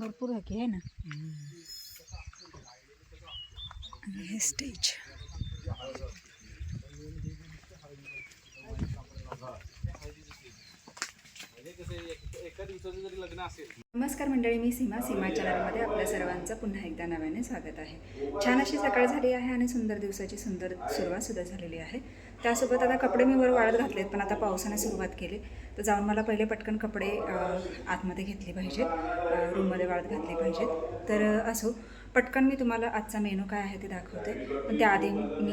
भरपूर आहे की आहे ना. हे स्टेज नमस्कार मंडळी, मी सीमा चॅनलमध्ये आपल्या सर्वांचं पुन्हा एकदा नव्याने स्वागत आहे. छान अशी सकाळ झाली आहे आणि सुंदर दिवसाची सुंदर सुरुवात सुद्धा झालेली आहे. त्यासोबत आता कपडे मी वर वाळत घातलेत, पण आता पावसाने सुरुवात केली तर जाऊन मला पहिले पटकन कपडे आतमध्ये घेतले पाहिजेत, रूममध्ये वाळत घातले पाहिजेत. तर असो, पटकन मी तुम्हाला आजचा मेनू काय आहे ते दाखवते, पण त्याआधी मी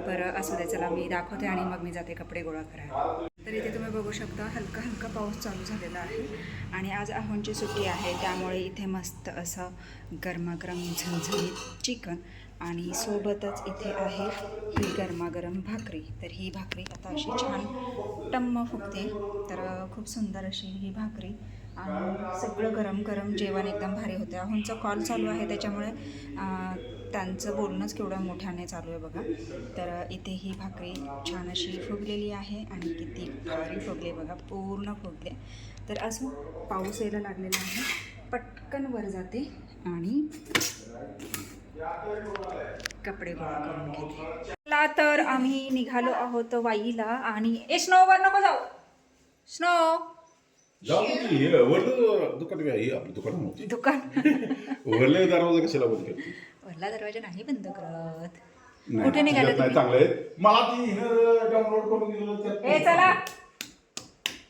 बरं असू दे, चला मी दाखवते आणि मग मी जाते कपडे गोळा करायला. तर इथे तुम्ही बघू शकता हलका हलका पाऊस चालू झालेला आहे आणि आज आहोंची सुट्टी आहे, त्यामुळे इथे मस्त असं गरमागरम झणझणीत चिकन आणि सोबतच इथे आहे ही गरमागरम भाकरी. तर ही भाकरी आता अशी छान टम्म फुगते, तर खूप सुंदर अशी ही भाकरी आणि सगळं गरम गरम जेवण एकदम भारी होते. आहोंचा कॉल चालू आहे, त्याच्यामुळे त्यांचं बोलणंच केवढं मोठ्याने चालू आहे बघा. तर इथे ही भाकरी छान अशी फुगलेली आहे आणि किती भारी फुगले बघा, पूर्ण फुगले. तर असं पाऊस यायला लागलेला आहे, पटकन वर जाते आणि कपडे गोळा करून घेते. चला तर आम्ही निघालो आहोत वाईला आणि स्नोवर नको जाऊ, स्नो दुकान वरले दरवाजा कशाला बंद करते? वरला दरवाजा नाही बंद करत. नाही, कुठे निघाले नाही तुम्ही? चांगलं आहे. मला ती डाउनलोड करून दिलं ए चला,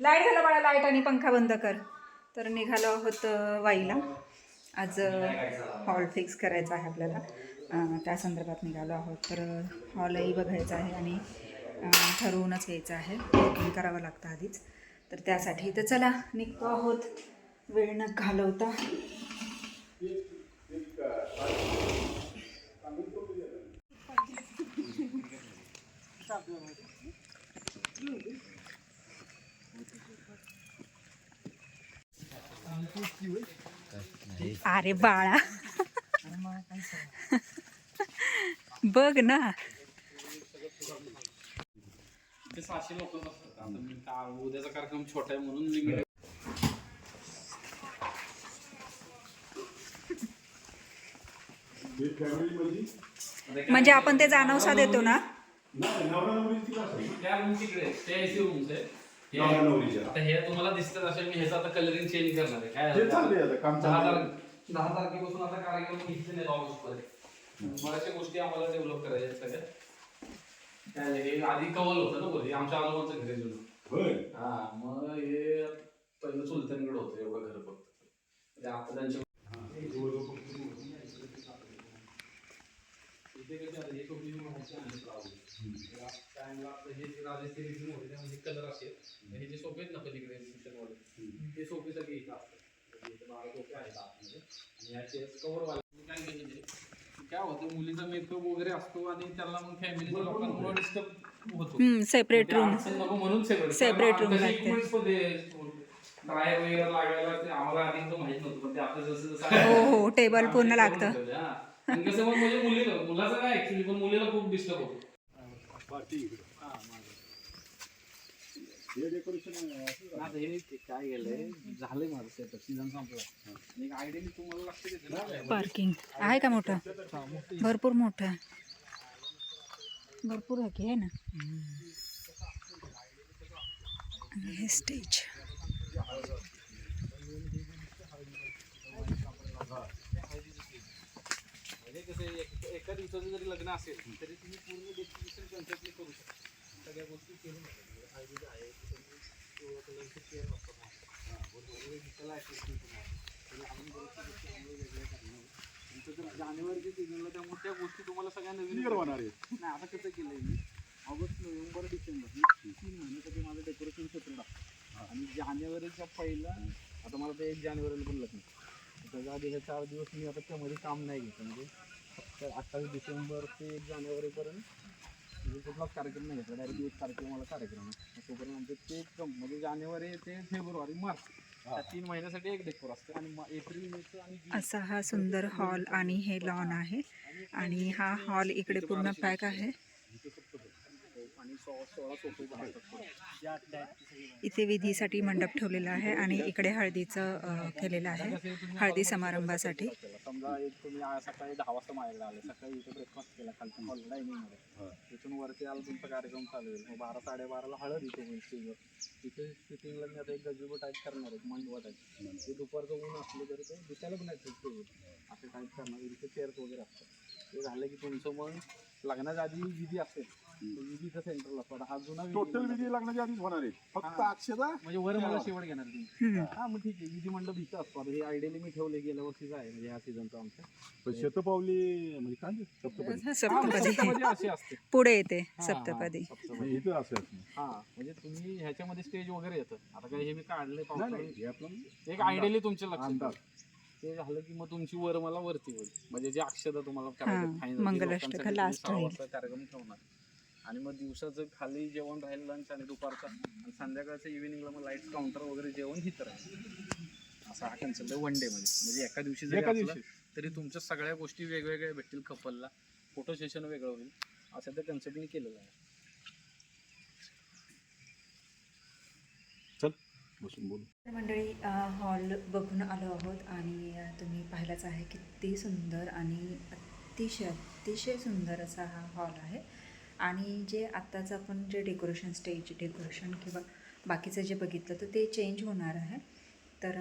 लाईट घाला बाळा, लाईट आणि पंखा बंद कर. तर निघालो आहोत वाईला. आज हॉल फिक्स करायचा आहे आपल्याला, त्या संदर्भात निघालो आहोत. तर हॉलही बघायचा आहे आणि ठरवूनच यायचं आहे, बुकिंग करावं लागतं आधीच. तर त्यासाठी तर चला निघतो आहोत, वेळ न घालवता. अरे बाळा बघ ना, 600 लोक नसतात. उद्याचा कार्यक्रम छोटा आहे म्हणून लिमिट. म्हणजे आपण ते जाणवसा देतो ना. त्या रूम तिकडे ते एसी रूम्स आहे. आता हे तुम्हाला दिसतात असेल, मी ह्याचं आता कलरिंग चेंज करणार आहे. काय 10 तारखेपासून आता कार्यक्रम घेतले नाही ऑगस्ट मध्ये. बऱ्याचशा गोष्टी आम्हाला डेव्हलप करायच्या आहेत सगळ्या. काय हे आधी कवल होतं ना बोल, आमच्या आजोबांचं घर आहे जुनं. हा, मग हे पहिलं सुलतानगड होतं एवढं घर फक्त. आता त्यांच्या कलर असेल, हे जे सोफे आहेत ना पलीकडे ते सोफे सगळे इथं असतात. 12 सोफे आहेत आतमध्ये आणि याचे कव्हर वाले काय केलेले. काय होतं, मुलीचा मेकअप वगैरे असतो आणि त्याला मग फॅमिलीच्या लोकांमुळे डिस्टर्ब होतो. सेपरेट रूम, नको म्हणून सेपरेट रूम लागते. ड्रायर वगैरे लागायला ते आम्हाला आधी तर माहित नव्हतं, पण ते आता जसं जसं हो टेबल पूर्ण लागतं. कसं मग म्हणजे मुलाचं काय ऍक्च्युली, पण मुलीला खूप डिस्टर्ब होतो. हे काय गेलंय, झालंय माझं सेटअप, सीझन संपला. एक आयडिया तुम्हाला लागते. पार्किंग आहे का मोठं? भरपूर मोठं आहे, भरपूर आहे की आहे ना. हे स्टेज एका दिवसाचं जरी लग्न असेल तरी तुम्ही पूर्ण डेस्टिनेशन कन्सेप्टली करू शकता. सगळ्या गोष्टी केलं हळदीचं आहे, कलरचे चेअर असतात, जानेवारीच्या सीझनला, त्यामुळे त्या गोष्टी तुम्हाला सगळ्या नवीन होणार आहेत. नाही आता कसं केलंय मी, ऑगस्ट नोव्हेंबर डिसेंबर हे 3 महिन्यासाठी माझं डेकोरेशन सेपरेट असतं. आणि जानेवारीच्या पहिला, आता मला ते 1 जानेवारीला पण लग्न, त्याच्या आधी हे 4 दिवस मी आता त्यामध्ये काम नाही घेतलं. म्हणजे फक्त 28 डिसेंबर ते 1 जानेवारीपर्यंत म्हणजे कुठलाच कार्यक्रम नाही घेतला. डायरेक्ट 1 तारखेला मला कार्यक्रम आहे. तोपर्यंत आमचे ते म्हणजे जानेवारी ते फेब्रुवारी मार्च या 3 महिन्यासाठी एक डेकोर असते. आणि एप्रिल मे आणि असा हा सुंदर हॉल आणि हे लॉन आहे. आणि हा हॉल इकडे पूर्ण पॅक आहे. आणि 16 सोफे असतात. इथे विधीसाठी मंडप ठेवलेला आहे आणि इकडे हळदीचं केलेलं आहे, हळदी समारंभासाठी. समजा एक तुम्ही सकाळी 10 वाजता माझ्याकडे आले, सकाळी इथे ब्रेकफास्ट केला खालच्या हॉल डायनिंगमध्ये, तिथून वरती आला तुमचा कार्यक्रम चालू होईल. मग 12 साडेबाराला हळद इथे होईल स्टेजवर. तिथे शूटिंगला मी आता एक गजबो टाईप करणार आहे, मंडवा टाईप. ते दुपारचं ऊन असलं तरी ते दिसायला पण नाही स्टेजवर असं टाईप करणार. इथे चेअर्स वगैरे असतात. ते झालं की तुमचं मग लग्नाच्या आधी विधी असेल, विधीचं सेंटरला असतो. हा जुना टोटल विधी लग्नाच्या आधीच होणार आहे, फक्त अक्षता म्हणजे वर मला शेवट घेणार तुम्ही. हा मग ठीक आहे, विधी मंडप इथं असतो. आता हे आयडियली मी ठेवले गेल्या वर्षीच आहे, म्हणजे ह्या सीझनचं आमचं शतपावली म्हणजे काय सप्तपदी सप्तपदी असे असते पुढे येते, हा, सप्तपदी. सप्तपदी. इथं असं हा म्हणजे तुम्ही ह्याच्यामध्ये स्टेज वगैरे येतं. आता काय हे मी काढले नाही हे आपलं एक आयडियली तुमच्या लक्षात. ते झालं की मग तुमची वर मला वरती होईल, म्हणजे जे अक्षता तुम्हाला करायचं final, मंगलाष्टक लोकांसाठी last तुम्ही 6 राहील. वाजता कार्यक्रम ठेवणार. आणि मग दिवसाचं खाली जेवण राहील लंच आणि दुपारचं, आणि संध्याकाळचं इव्हिनिंगला मग लाईट काउंटर वगैरे जेवण हिथं राहील. असा हा कन्सेप्ट आहे वन डे मध्ये. म्हणजे एका दिवशी जरी असलं तरी तुमच्या सगळ्या गोष्टी वेगवेगळ्या भेटतील. कपलला फोटो सेशन वेगळं होईल, असं त्या कन्सेप्टने केलेलं आहे. चल बसून बोलू. मंडळी, हॉल बघून आलो आहोत आणि तुम्ही पाहिलाच आहे किती सुंदर आणि अतिशय अतिशय सुंदर असा हा हॉल आहे. आणि जे आत्ताचं आपण जे डेकोरेशन, स्टेज डेकोरेशन किंवा बाकीचं जे बघितलं तर ते चेंज होणार आहे. तर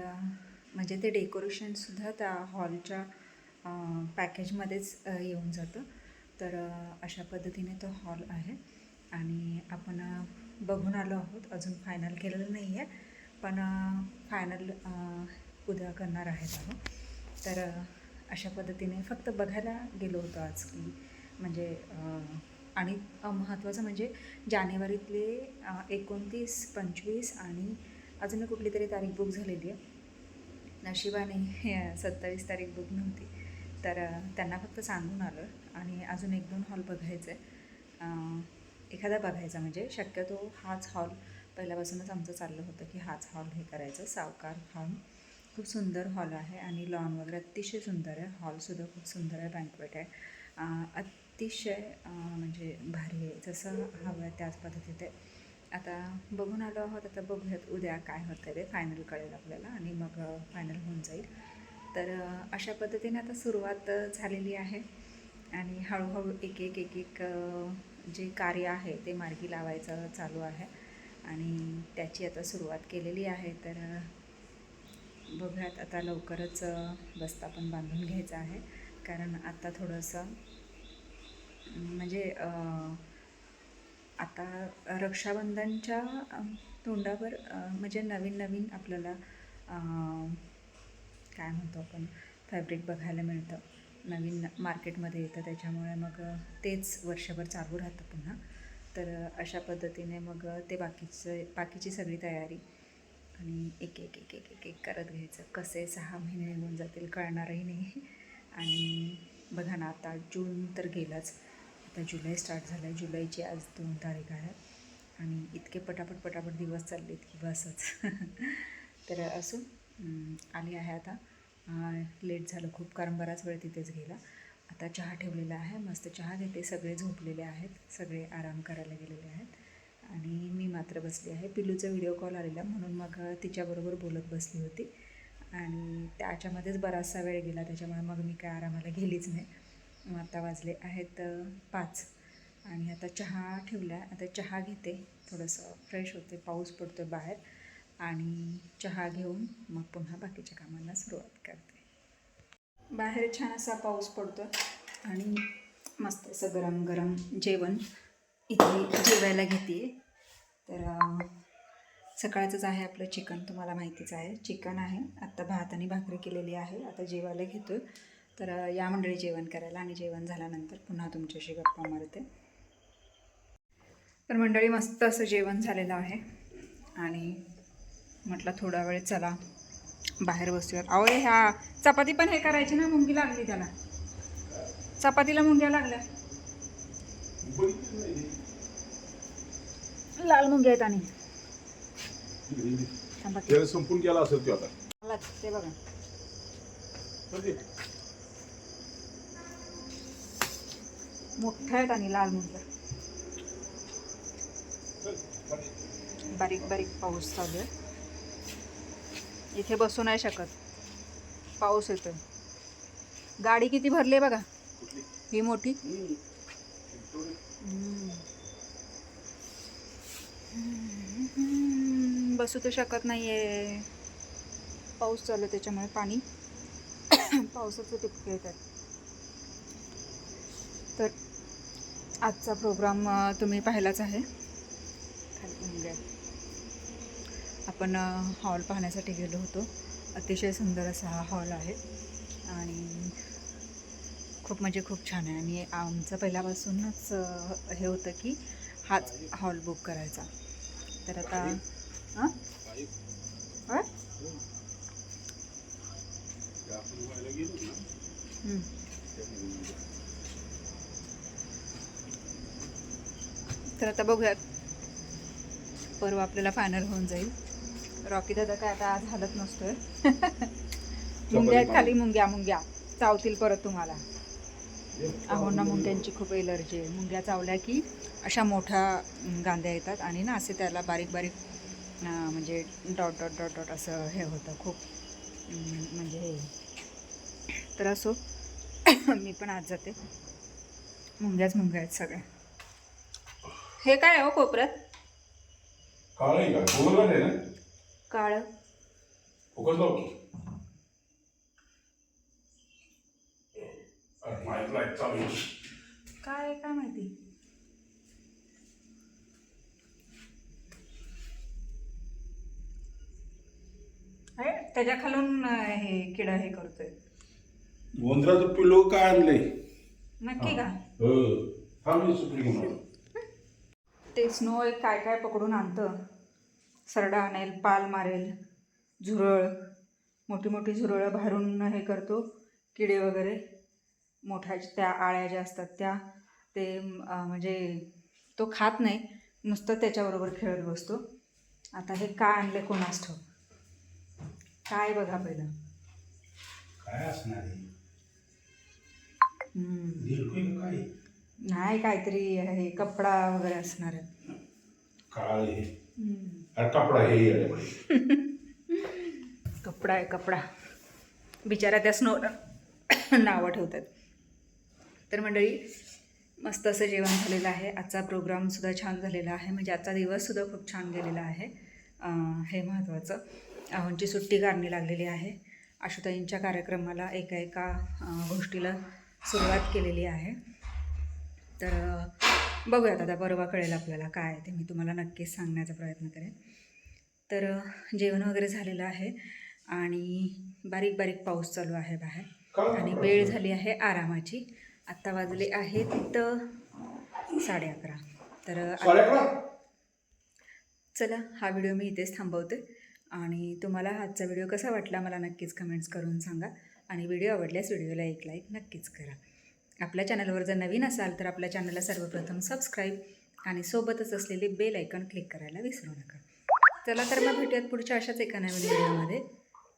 म्हणजे ते डेकोरेशनसुद्धा त्या हॉलच्या पॅकेजमध्येच येऊन जातं. तर अशा पद्धतीने तो हॉल आहे आणि आपण बघून आलो आहोत. अजून फायनल केलेलं नाही आहे, पण फायनल उद्या करणार आहेत आहोत. तर अशा पद्धतीने फक्त बघायला गेलो होतो आज की म्हणजे आणि महत्त्वाचं म्हणजे जानेवारीतले 29, 25 आणि अजून कुठली तरी तारीख बुक झालेली आहे. नशिबाने 27 तारीख बुक नव्हती, तर त्यांना फक्त सांगून आलं आणि अजून 1-2 हॉल बघायचं आहे. एखादा बघायचा म्हणजे शक्यतो हाच हॉल पहिल्यापासूनच आमचं चाललं होतं की हाच हॉल हे करायचं. सावकार हॉल खूप सुंदर हॉल आहे आणि लॉन वगैरे अतिशय सुंदर आहे. हॉलसुद्धा खूप सुंदर आहे, बँक्वेट आहे, अतिशय म्हणजे भारी आहे. जसं हवं आहे त्याच पद्धतीत आहे. आता बघून आलो आहोत, आता बघूयात उद्या काय होतं ते फायनल कळेल आपल्याला आणि मग फायनल होऊन जाईल. तर अशा पद्धतीने आता सुरुवात झालेली आहे आणि हळूहळू एक एक जे कार्य आहे ते मार्गी लावायचं चालू आहे आणि त्याची आता सुरुवात केलेली आहे. तर बघूयात आता लवकरच बस्ता पण बांधून घ्यायचा आहे, कारण आता थोडंसं म्हणजे आता रक्षाबंधनच्या तोंडावर म्हणजे नवीन आपल्याला काय म्हणतो आपण फॅब्रिक बघायला मिळतं, नवीन मार्केटमध्ये येतं. त्याच्यामुळे मग तेच वर्षभर चालू राहतं पुन्हा. तर अशा पद्धतीने मग ते बाकीची सगळी तयारी आणि एक करत घ्यायचं. कसे 6 महिने निघून जातील कळणारही नाही. आणि बघा ना, आता जून तर गेलाच, आता जुलै स्टार्ट झालं आहे. जुलैची आज 2 तारीख आहे आणि इतके पटापट दिवस चाललेत की बसच. तर असून आली आहे आता. लेट झालं खूप, कारण बराच वेळ तिथेच गेला. आता चहा ठेवलेला आहे, मस्त चहा घेते. सगळे झोपलेले आहेत, सगळे आराम करायला गेलेले आहेत आणि मी मात्र बसली आहे. पिल्लूचा व्हिडिओ कॉल आलेला म्हणून मग तिच्याबरोबर बोलत बसली होती आणि त्याच्यामध्येच बराचसा वेळ गेला. त्याच्यामुळे मग मी काय आरामाला गेलीच नाही. आता वाजले आहेत 5 आणि आता चहा ठेवला आहे. आता चहा घेते, थोडंसं फ्रेश होते. पाऊस पडतो बाहेर आणि चहा घेऊन मग पुन्हा बाकीच्या कामांना सुरुवात करते. बाहेर छान असा पाऊस पडतो आणि मस्त असं गरम गरम जेवण इथे जेवायला घेते. तर सकाळचंच आहे आपलं चिकन, तुम्हाला माहितीच आहे. चिकन आहे, आत्ता भात आणि भाकरी केलेली आहे. आता जेवायला घेतो. तर या मंडळी जेवण करायला आणि जेवण झाल्यानंतर पुन्हा तुमच्याशी गप्पा मारते. तर मंडळी मस्त असं जेवण झालेलं आहे आणि म्हटलं थोडा वेळ चला बाहेर बसूयात. अहो ह्या चपाती पण हे करायची ना, मुंगी लागली त्याला, चपातीला मुंग्या लागल्या, लाल मुंग्या आहेत. आणि संपून गेला असेल तो आता. ते बघा मोठ्या आहेत आणि लाल मुंग्या. बारीक बारीक पाऊस चालू आहे. इथे बसू नाही शकत, पाऊस येतोय. गाडी किती भरली आहे बघा, ही मोठी. बसू तर शकत नाहीये, पाऊस चालू आहे त्याच्यामुळे पाणी पावसाचे टिपके येतात. तर आजचा प्रोग्राम तुम्ही पाहिलाच आहे. आपण हॉल पाहण्यासाठी गेलो होतो. अतिशय सुंदर असा हा हॉल आहे आणि खूप म्हणजे खूप छान आहे. आणि आमचं पहिल्यापासूनच हे होतं की हाच हॉल बुक करायचा. तर आता तर आता बघूयात, परवा आपल्याला फायनल होऊन जाईल. रॉकी दादा काय आता आज हालत नसतोय. मुंग्या आहेत खाली, मुंग्या चावतील परत तुम्हाला. अहो ना, मुंग्यांची खूप एलर्जी आहे. मुंग्या चावल्या की अशा मोठ्या गांद्या येतात आणि ना असे त्याला बारीक बारीक म्हणजे डॉट डॉट डॉट डॉट असं हे होतं खूप, म्हणजे हे. तर असो, मी पण आज जाते. मुंग्या आहेत सगळ्या. हे काय हो कोपऱ्यात काळ काय काय माहिती. अरे त्याच्या खालून हे किडा हे करतोय. गोंधळाचं पिलो काय आणलंय? नक्की का? हो. ते स्नो एक काय काय पकडून आणतं. सरडा आणेल, पाल मारेल, झुरळ, मोठी मोठी झुरळं बाहेरून हे करतो. किडे वगैरे मोठ्या त्या आळ्या ज्या असतात त्या, ते म्हणजे तो खात नाही, नुसतं त्याच्याबरोबर खेळत बसतो. आता हे काय आणले कोणास ठाऊक. काय बघा पहिलं. काय असणार नाही, काहीतरी हे कपडा वगैरे असणार आहे. काळे कपडा हे कपडा आहे, कपडा. बिचारा त्या स्नो नावं ठेवतात. तर मंडळी, मस्त असं जेवण झालेलं आहे. आजचा प्रोग्रामसुद्धा छान झालेला आहे. म्हणजे आजचा दिवससुद्धा खूप छान गेलेला आहे. हे महत्त्वाचं. आहोंची सुट्टी कारणी लागलेली आहे. आशुताईंच्या कार्यक्रमाला एका गोष्टीला सुरुवात केलेली आहे. तर बघूयात आता, परवा कळेल आपल्याला काय ते. मी तुम्हाला नक्कीच सांगण्याचा प्रयत्न करेन. तर जेवण वगैरे झालेलं आहे आणि बारीक बारीक पाऊस चालू आहे बाहेर आणि वेळ झाली आहे आरामाची. आत्ता वाजले आहेत 11:30. तर चला, हा व्हिडिओ मी इथेच थांबवते आणि तुम्हाला आजचा व्हिडिओ कसा वाटला मला नक्कीच कमेंट्स करून सांगा. आणि व्हिडिओ आवडल्यास व्हिडिओला एक लाईक नक्कीच करा. आपल्या चॅनलवर जर नवीन असाल तर आपल्या चॅनलला सर्वप्रथम सबस्क्राईब आणि सोबतच असलेले बेल आयकॉन क्लिक करायला विसरू नका. चला तर मग भेटूयात पुढच्या अशाच एका नवीन व्हिडिओमध्ये.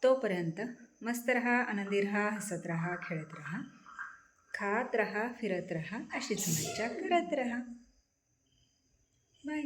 तोपर्यंत मस्त रहा, आनंदी रहा, हसत रहा, खेळत रहा, खात रहा, फिरत रहा, अशीच मज्जा करत रहा. बाय.